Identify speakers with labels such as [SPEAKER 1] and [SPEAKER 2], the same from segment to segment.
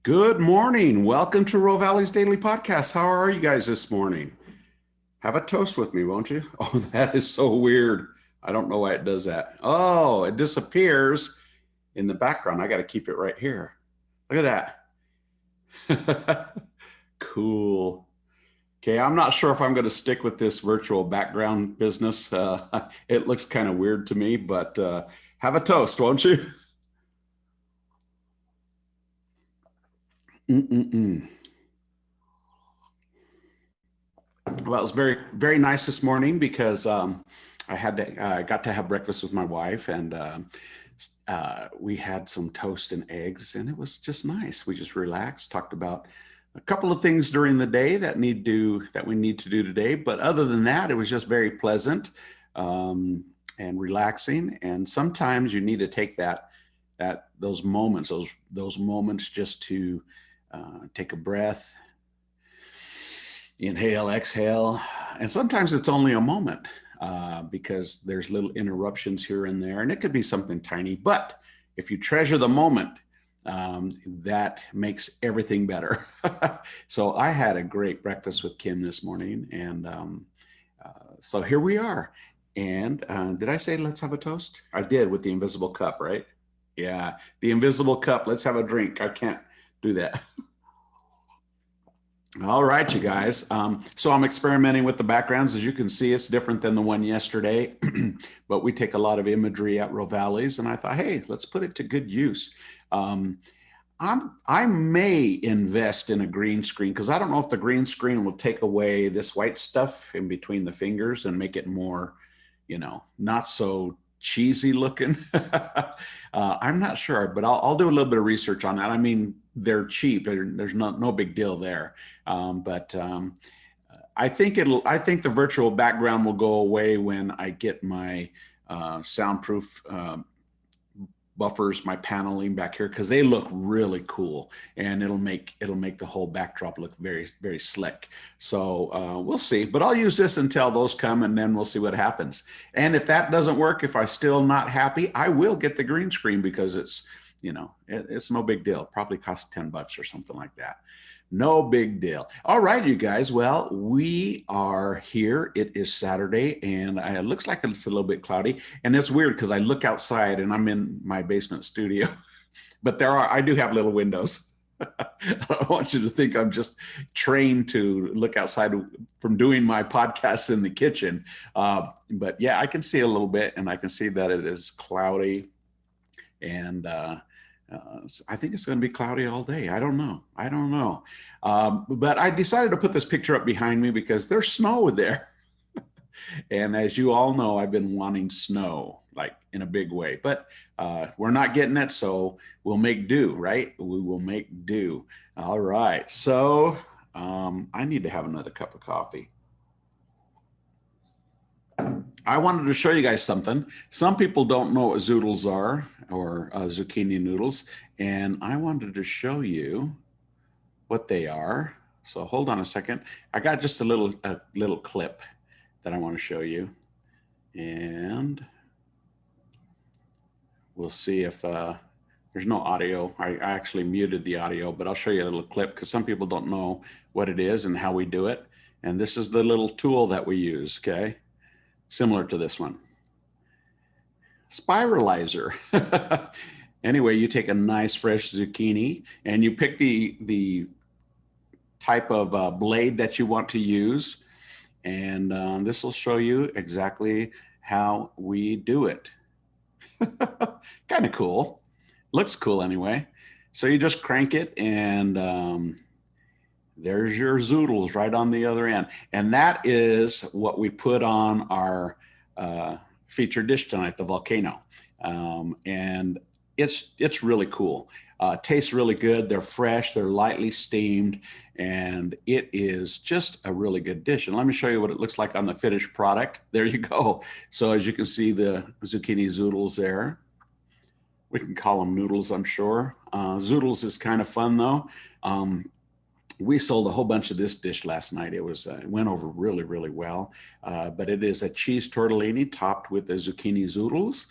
[SPEAKER 1] Good morning. Welcome to Row Valley's Daily Podcast. How are you guys this morning? Have a toast with me, won't you? Oh, that is so weird. I don't know why it does that. Oh, it disappears in the background. I got to keep it right here. Look at that. Cool. Okay, I'm not sure if I'm going to stick with this virtual background business. It looks kind of weird to me, but have a toast, won't you? Mm-mm-mm. Well, it was very nice this morning because I got to have breakfast with my wife, and we had some toast and eggs, and it was just nice. We just relaxed, talked about a couple of things during the day that we need to do today, but other than that, it was just very pleasant and relaxing. And sometimes you need to take those moments just to take a breath, inhale, exhale. And sometimes it's only a moment because there's little interruptions here and there, and it could be something tiny. But if you treasure the moment, that makes everything better. So I had a great breakfast with Kim this morning, and so here we are. And did I say let's have a toast? I did, with the invisible cup, right? Yeah, the invisible cup. Let's have a drink. I can't do that. All right, you guys. So I'm experimenting with the backgrounds. As you can see, it's different than the one yesterday, but we take a lot of imagery at Row Valleys, and I thought, hey, let's put it to good use. I may invest in a green screen because I don't know if the green screen will take away this white stuff in between the fingers and make it more, not so cheesy looking. I'm not sure, but I'll do a little bit of research on that. I mean, they're cheap. There's no big deal there. But I think the virtual background will go away when I get my soundproof buffers, my paneling back here, because they look really cool, and it'll make the whole backdrop look very slick. So we'll see, but I'll use this until those come, and then we'll see what happens. And if that doesn't work, if I'm still not happy, I will get the green screen because it's no big deal. Probably costs $10 or something like that. No big deal. All right, you guys. Well, we are here. It is Saturday, and it looks like it's a little bit cloudy. And it's weird because I look outside, and I'm in my basement studio, but I do have little windows. I don't want you to think I'm just trained to look outside from doing my podcasts in the kitchen. But yeah, I can see a little bit, and I can see that it is cloudy, and I think it's going to be cloudy all day. I don't know. But I decided to put this picture up behind me because there's snow there. And as you all know, I've been wanting snow, like in a big way, but we're not getting it. So we'll make do, right? We will make do. All right. So I need to have another cup of coffee. I wanted to show you guys something. Some people don't know what zoodles are, or zucchini noodles, and I wanted to show you what they are. So hold on a second. I got just a little clip that I want to show you, and we'll see if there's no audio. I actually muted the audio, but I'll show you a little clip because some people don't know what it is and how we do it. And this is the little tool that we use, okay? Similar to this one. Spiralizer. Anyway, you take a nice fresh zucchini and you pick the type of blade that you want to use. And this will show you exactly how we do it. Kind of cool. Looks cool anyway. So you just crank it, and there's your zoodles right on the other end. And that is what we put on our featured dish tonight, the Volcano. And it's really cool. Tastes really good. They're fresh. They're lightly steamed. And it is just a really good dish. And let me show you what it looks like on the finished product. There you go. So as you can see, the zucchini zoodles there. We can call them noodles, I'm sure. Zoodles is kind of fun, though. We sold a whole bunch of this dish last night. It went over really well. But it is a cheese tortellini topped with the zucchini zoodles.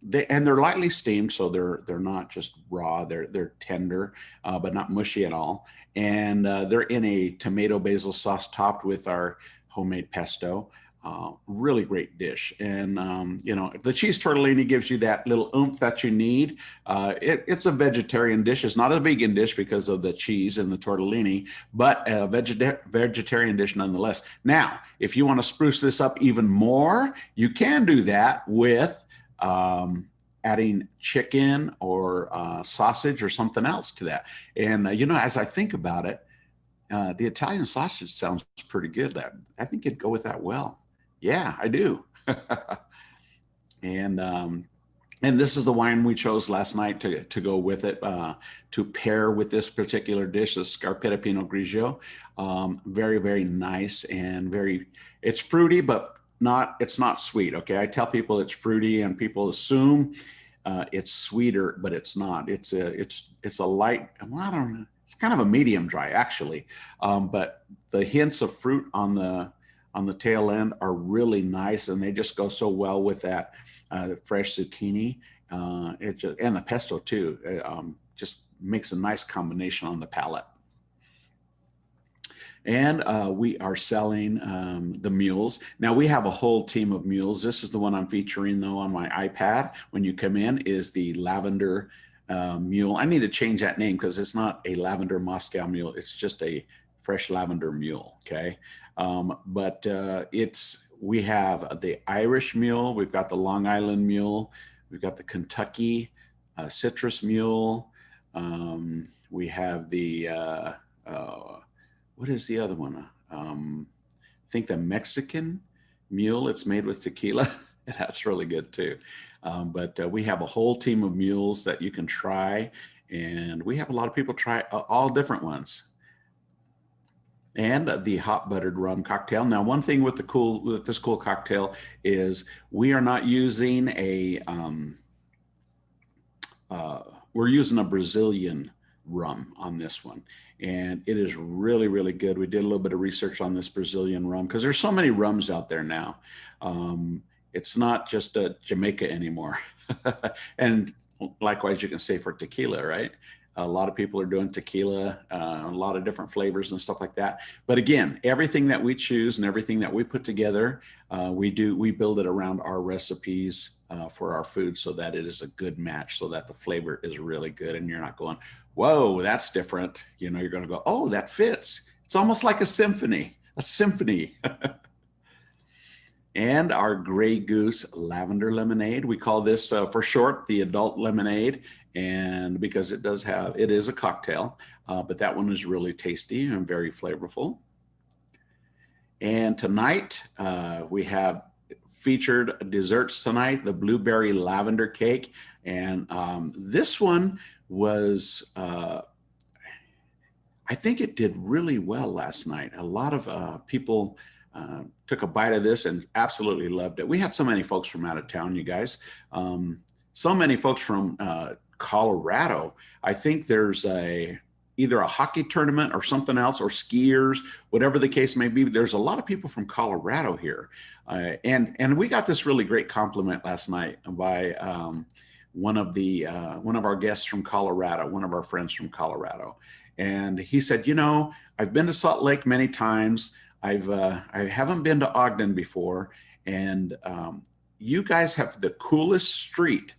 [SPEAKER 1] they're lightly steamed, so they're not just raw. They're tender, but not mushy at all. And they're in a tomato basil sauce topped with our homemade pesto. Really great dish. And you know, the cheese tortellini gives you that little oomph that you need. It's a vegetarian dish. It's not a vegan dish because of the cheese and the tortellini, but a vegetarian dish nonetheless. Now, if you want to spruce this up even more, you can do that with adding chicken or sausage or something else to that. And you know, as I think about it, the Italian sausage sounds pretty good. I think it'd go with that well. Yeah, I do. And this is the wine we chose last night to go with it, to pair with this particular dish, the Scarpetta Pinot Grigio. Very, very nice and it's fruity, but it's not sweet. Okay, I tell people it's fruity, and people assume it's sweeter, but it's not. It's a light. Well, I don't know. It's kind of a medium dry, actually, but the hints of fruit on the tail end are really nice, and they just go so well with that fresh zucchini. And the pesto too. Just makes a nice combination on the palate. And we are selling the mules. Now we have a whole team of mules. This is the one I'm featuring though on my iPad. When you come in is the Lavender mule. I need to change that name because it's not a lavender Moscow mule. It's just a fresh lavender mule. Okay. But we have the Irish mule. We've got the Long Island mule. We've got the Kentucky citrus mule. We have the, what is the other one? I think the Mexican mule. It's made with tequila. That's really good too. But we have a whole team of mules that you can try, and we have a lot of people try all different ones. And the hot buttered rum cocktail. Now, one thing with this cool cocktail is we are not using we're using a Brazilian rum on this one. And it is really, really good. We did a little bit of research on this Brazilian rum because there's so many rums out there now. It's not just a Jamaica anymore. And likewise, you can say for tequila, right? A lot of people are doing tequila, a lot of different flavors and stuff like that. But again, everything that we choose and everything that we put together, we build it around our recipes for our food so that it is a good match, so that the flavor is really good. And you're not going, whoa, that's different. You know, you're going to go, oh, that fits. It's almost like a symphony. And our Grey Goose lavender lemonade. We call this for short the adult lemonade, and because it is a cocktail, but that one is really tasty and very flavorful. And tonight we have featured desserts tonight, the blueberry lavender cake. And this one was, I think it did really well last night. A lot of people took a bite of this and absolutely loved it. We had so many folks from out of town, you guys. So many folks from Colorado. I think there's either a hockey tournament or something else, or skiers, whatever the case may be. There's a lot of people from Colorado here. And we got this really great compliment last night by one of our guests from Colorado, one of our friends from Colorado. And he said, you know, I've been to Salt Lake many times. I haven't been to Ogden before, and you guys have the coolest street.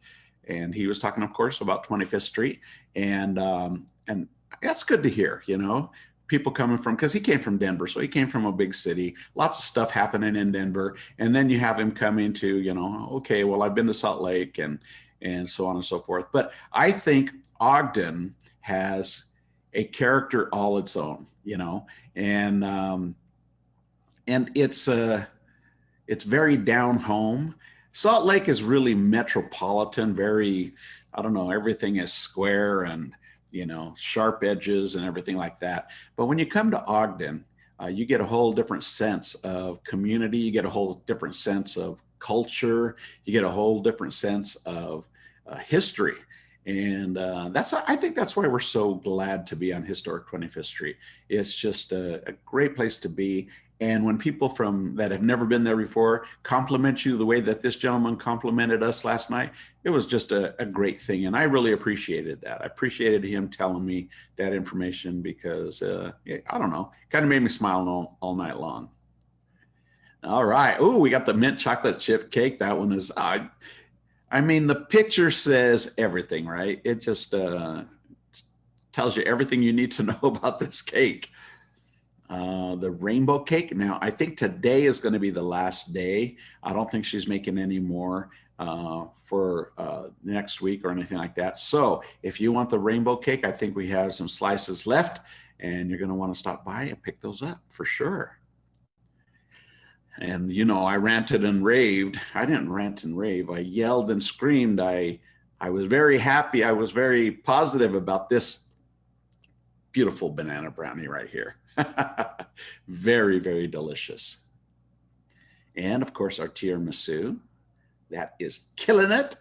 [SPEAKER 1] And he was talking, of course, about 25th Street, and that's good to hear. You know, people coming from, because he came from Denver, so he came from a big city, lots of stuff happening in Denver, and then you have him coming to, you know, okay, well, I've been to Salt Lake, and so on and so forth. But I think Ogden has a character all its own, you know, and it's very down home. Salt Lake is really metropolitan, very, I don't know, everything is square and, you know, sharp edges and everything like that. But when you come to Ogden, you get a whole different sense of community. You get a whole different sense of culture. You get a whole different sense of history. And I think that's why we're so glad to be on historic 25th Street. It's just a great place to be. And when people that have never been there before compliment you the way that this gentleman complimented us last night, it was just a great thing. And I really appreciated that. I appreciated him telling me that information because, I don't know, kind of made me smile all night long. All right. Oh, we got the mint chocolate chip cake. That one is, I mean, the picture says everything, right? It just tells you everything you need to know about this cake. The rainbow cake. Now, I think today is going to be the last day. I don't think she's making any more for next week or anything like that. So if you want the rainbow cake, I think we have some slices left and you're going to want to stop by and pick those up for sure. And, you know, I ranted and raved. I didn't rant and rave. I yelled and screamed. I was very happy. I was very positive about this beautiful banana brownie right here. Very, very delicious. And of course, our tiramisu. That is killing it.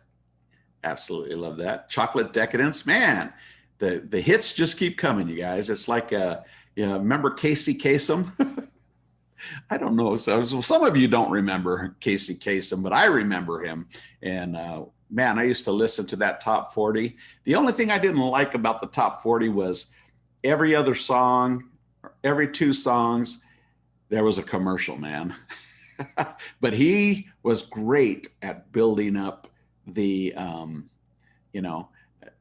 [SPEAKER 1] Absolutely love that. Chocolate decadence. Man, the hits just keep coming, you guys. It's like, remember Casey Kasem? I don't know. So some of you don't remember Casey Kasem, but I remember him. And man, I used to listen to that top 40. The only thing I didn't like about the top 40 was every other song, every 2 songs, there was a commercial, man. But he was great at building up the,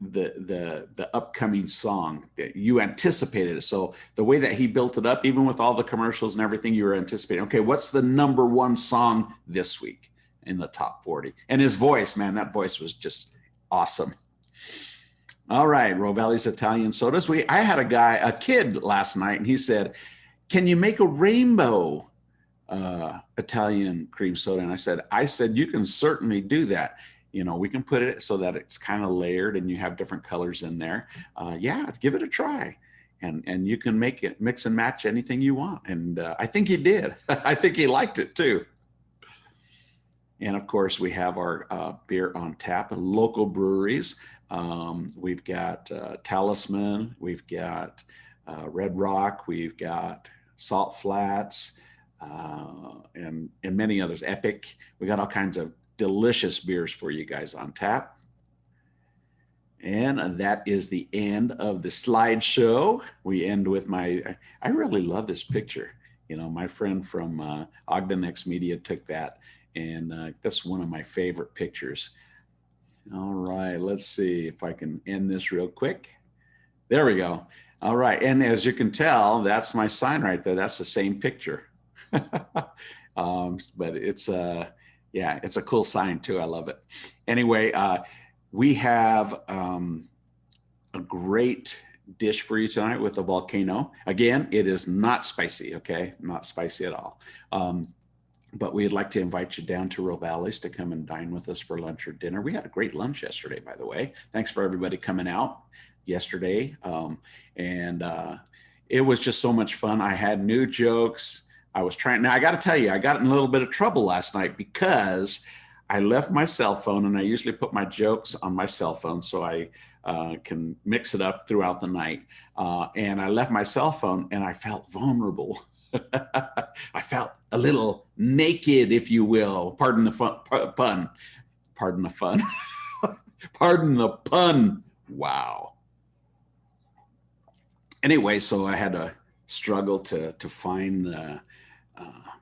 [SPEAKER 1] the upcoming song that you anticipated it. So the way that he built it up, even with all the commercials and everything, you were anticipating, okay, what's the #1 song this week in the top 40? And his voice, man, that voice was just awesome. All right, Rovelli's Italian sodas. I had a kid last night, and he said, can you make a rainbow Italian cream soda? And I said, you can certainly do that. You know, we can put it so that it's kind of layered and you have different colors in there. Yeah, give it a try. And you can make it mix and match anything you want. And I think he did. I think he liked it too. And of course, we have our beer on tap at local breweries. We've got Talisman, we've got Red Rock, we've got Salt Flats, and many others, Epic. We got all kinds of delicious beers for you guys on tap. And that is the end of the slideshow. We end with I really love this picture. You know, my friend from Ogden X Media took that, and that's one of my favorite pictures. All right, let's see if I can end this real quick. There we go. All right, and as you can tell, that's my sign right there. That's the same picture. But it's it's a cool sign too. I love it. Anyway, we have a great dish for you tonight with the Volcano. Again, it is not spicy, okay? Not spicy at all. But we'd like to invite you down to Rovelli's to come and dine with us for lunch or dinner. We had a great lunch yesterday, by the way. Thanks for everybody coming out yesterday. It was just so much fun. I had new jokes. Now I got to tell you, I got in a little bit of trouble last night because I left my cell phone, and I usually put my jokes on my cell phone so I can mix it up throughout the night. And I left my cell phone, and I felt vulnerable. I felt a little naked, if you will. Pardon the pun. Pardon the fun. Pardon the pun. Wow. Anyway, so I had to struggle to find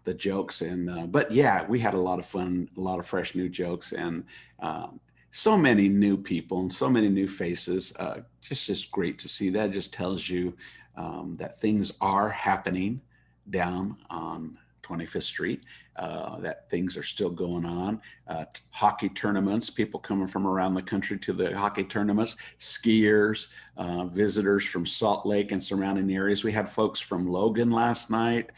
[SPEAKER 1] the jokes, but yeah, we had a lot of fun, a lot of fresh new jokes, and so many new people and so many new faces. Just great to see that. It just tells you that things are happening down on 25th Street, that things are still going on. Hockey tournaments, people coming from around the country to the hockey tournaments, skiers, visitors from Salt Lake and surrounding areas. We had folks from Logan last night.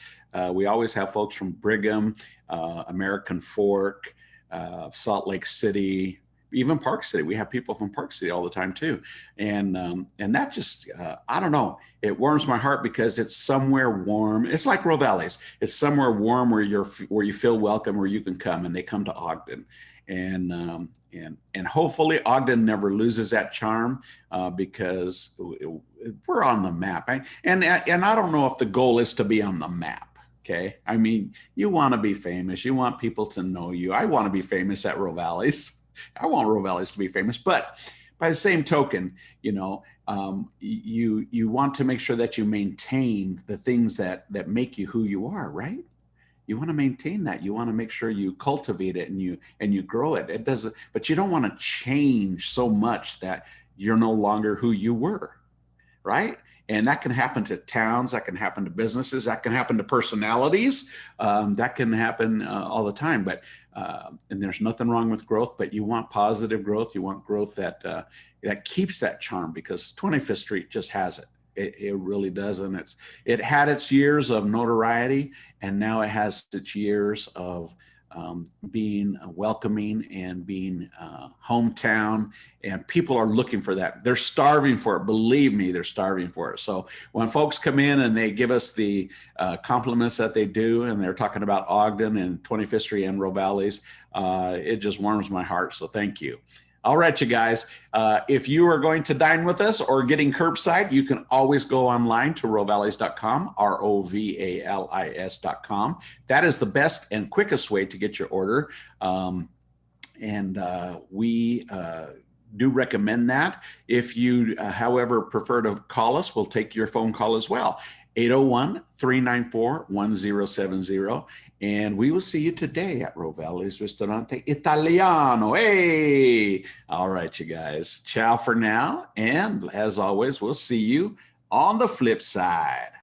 [SPEAKER 1] We always have folks from Brigham, American Fork, Salt Lake City, even Park City. We have people from Park City all the time too. And that just, I don't know, it warms my heart because it's somewhere warm. It's like Rovelli's. It's somewhere warm where you feel welcome, where you can come, and they come to Ogden. And hopefully Ogden never loses that charm because we're on the map. And I don't know if the goal is to be on the map. Okay. I mean, you want to be famous. You want people to know you. I want to be famous at Rovalli's. I want Rovalli's to be famous. But by the same token, you want to make sure that you maintain the things that make you who you are, right? You want to maintain that. You want to make sure you cultivate it and you grow it. It doesn't, but you don't want to change so much that you're no longer who you were, right? And that can happen to towns, that can happen to businesses, that can happen to personalities, that can happen all the time. But and there's nothing wrong with growth, but you want positive growth. You want growth that keeps that charm, because 25th Street just has it. It really does, and it had its years of notoriety, and now it has its years of being welcoming and being hometown, and people are looking for that. They're starving for it. Believe me, they're starving for it. So when folks come in and they give us the compliments that they do, and they're talking about Ogden and 25th Street and Rovalli's, it just warms my heart. So thank you. All right, you guys, if you are going to dine with us or getting curbside, you can always go online to rovallis.com, rovalis.com. That is the best and quickest way to get your order. We do recommend that. If you, however, prefer to call us, we'll take your phone call as well. 801-394-1070. And we will see you today at Rovalli's Ristorante Italiano. Hey! All right, you guys. Ciao for now. And as always, we'll see you on the flip side.